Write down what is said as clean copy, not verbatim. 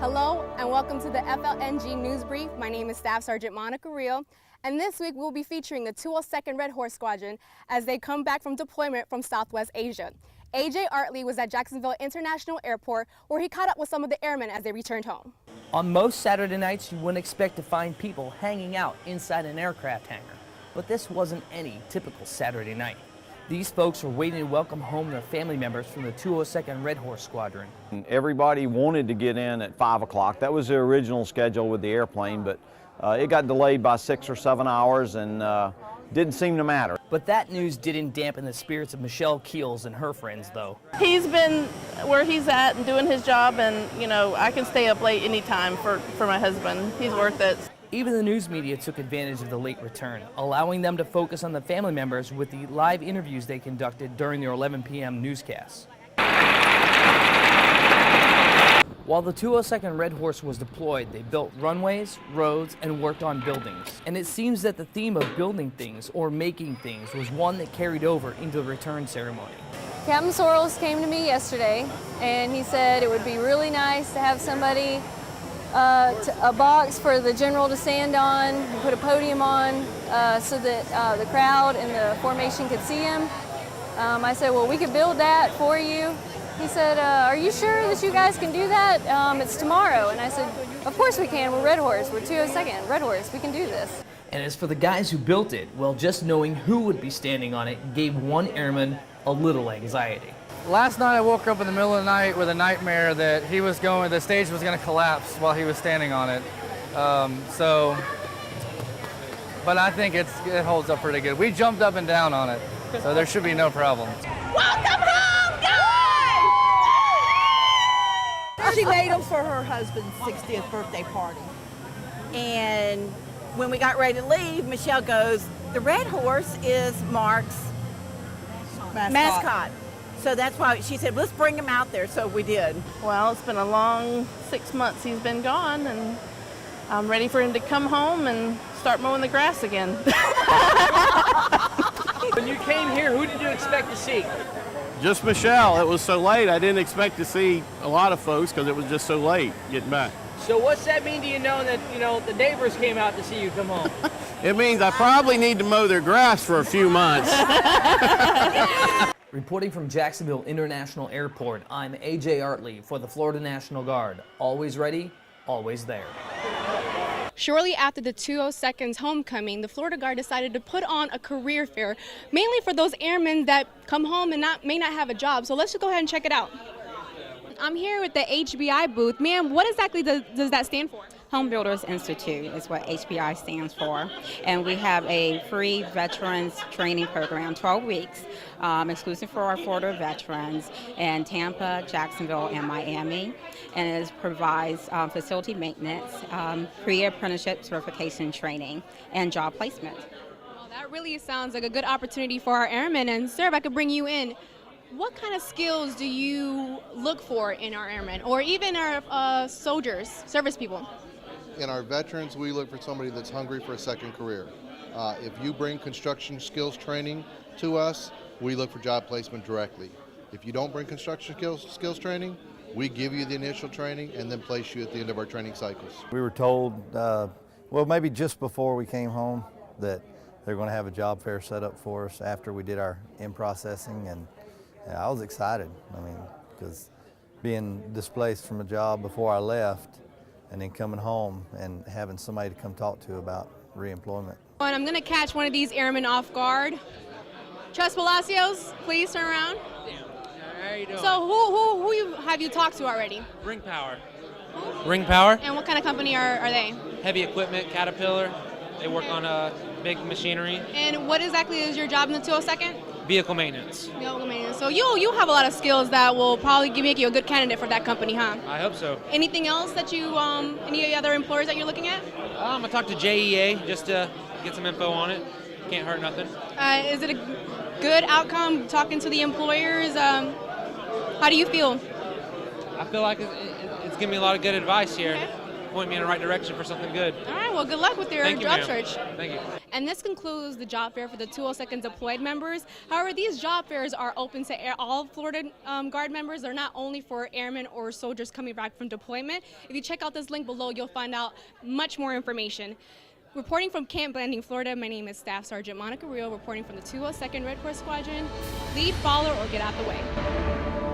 Hello and welcome to the FLNG News Brief. My name is Staff Sergeant Monica Rio, and this week we'll be featuring the 202nd Red Horse Squadron as they come back from deployment from Southwest Asia. AJ Artley was at Jacksonville International Airport where he caught up with some of the airmen as they returned home. On most Saturday nights, you wouldn't expect to find people hanging out inside an aircraft hangar, but this wasn't any typical Saturday night. These folks were waiting to welcome home their family members from the 202nd Red Horse Squadron. Everybody wanted to get in at 5 o'clock. That was the original schedule with the airplane, but it got delayed by 6 or 7 hours and didn't seem to matter. But that news didn't dampen the spirits of Michelle Keels and her friends, though. He's been where he's at and doing his job, and you know, I can stay up late anytime for my husband. He's worth it. Even the news media took advantage of the late return, allowing them to focus on the family members with the live interviews they conducted during their 11 p.m. newscasts. While the 202nd Red Horse was deployed, they built runways, roads, and worked on buildings. And it seems that the theme of building things or making things was one that carried over into the return ceremony. Captain Sorrells came to me yesterday, and he said it would be really nice to have somebody, a box for the general to stand on, and put a podium on so that the crowd and the formation could see him. I said, well, we could build that for you. He said, are you sure that you guys can do that? It's tomorrow. And I said, of course we can. We're Red Horse. We're 202nd Red Horse. We can do this. And as for the guys who built it, well, just knowing who would be standing on it gave one airman a little anxiety. Last night I woke up in the middle of the night with a nightmare that the stage was going to collapse while he was standing on it. But I think it holds up pretty good. We jumped up and down on it, so there should be no problem. Welcome home, guys! She made them for her husband's 60th birthday party. And when we got ready to leave, Michelle goes, the Red Horse is Mark's mascot. So that's why she said, let's bring him out there. So we did. Well, it's been a long 6 months he's been gone, and I'm ready for him to come home and start mowing the grass again. When you came here, who did you expect to see? Just Michelle. It was so late. I didn't expect to see a lot of folks because it was just so late getting back. So what's that mean to you knowing that, the neighbors came out to see you come home? It means I probably need to mow their grass for a few months. Reporting from Jacksonville International Airport, I'm AJ Artley for the Florida National Guard. Always ready, always there. Shortly after the 202nd's homecoming, the Florida Guard decided to put on a career fair, mainly for those airmen that come home and may not have a job. So let's just go ahead and check it out. I'm here with the HBI booth. Ma'am, what exactly does that stand for? Home Builders Institute is what HBI stands for, and we have a free veterans training program, 12 weeks, exclusive for our Florida veterans in Tampa, Jacksonville, and Miami, and it provides facility maintenance, pre-apprenticeship certification training, and job placement. Well, that really sounds like a good opportunity for our airmen. And sir, if I could bring you in, what kind of skills do you look for in our airmen, or even our soldiers, service people? In our veterans, we look for somebody that's hungry for a second career. If you bring construction skills training to us, we look for job placement directly. If you don't bring construction skills training, we give you the initial training and then place you at the end of our training cycles. We were told, well, maybe just before we came home, that they're going to have a job fair set up for us after we did our in-processing, and I was excited. I mean, because being displaced from a job before I left, and then coming home and having somebody to come talk to about reemployment. And I'm going to catch one of these airmen off guard. Trust Palacios, please turn around. How you doing? So who have you talked to already? Ring Power. Ring Power. And what kind of company are they? Heavy equipment, Caterpillar. They work on big machinery. And what exactly is your job in the 202nd? Vehicle maintenance. Vehicle maintenance. So you have a lot of skills that will probably make you a good candidate for that company, huh? I hope so. Anything else that you, any other employers that you're looking at? I'm gonna talk to JEA just to get some info on it. Can't hurt nothing. Is it a good outcome talking to the employers? How do you feel? I feel like it's giving me a lot of good advice here. Okay. Point me in the right direction for something good. All right, well, good luck with your job search. Thank you. And this concludes the job fair for the 202nd deployed members. However, these job fairs are open to all Florida Guard members. They're not only for airmen or soldiers coming back from deployment. If you check out this link below, you'll find out much more information. Reporting from Camp Blanding, Florida, my name is Staff Sergeant Monica Real, reporting from the 202nd Red Horse Squadron. Lead, follow, or get out the way.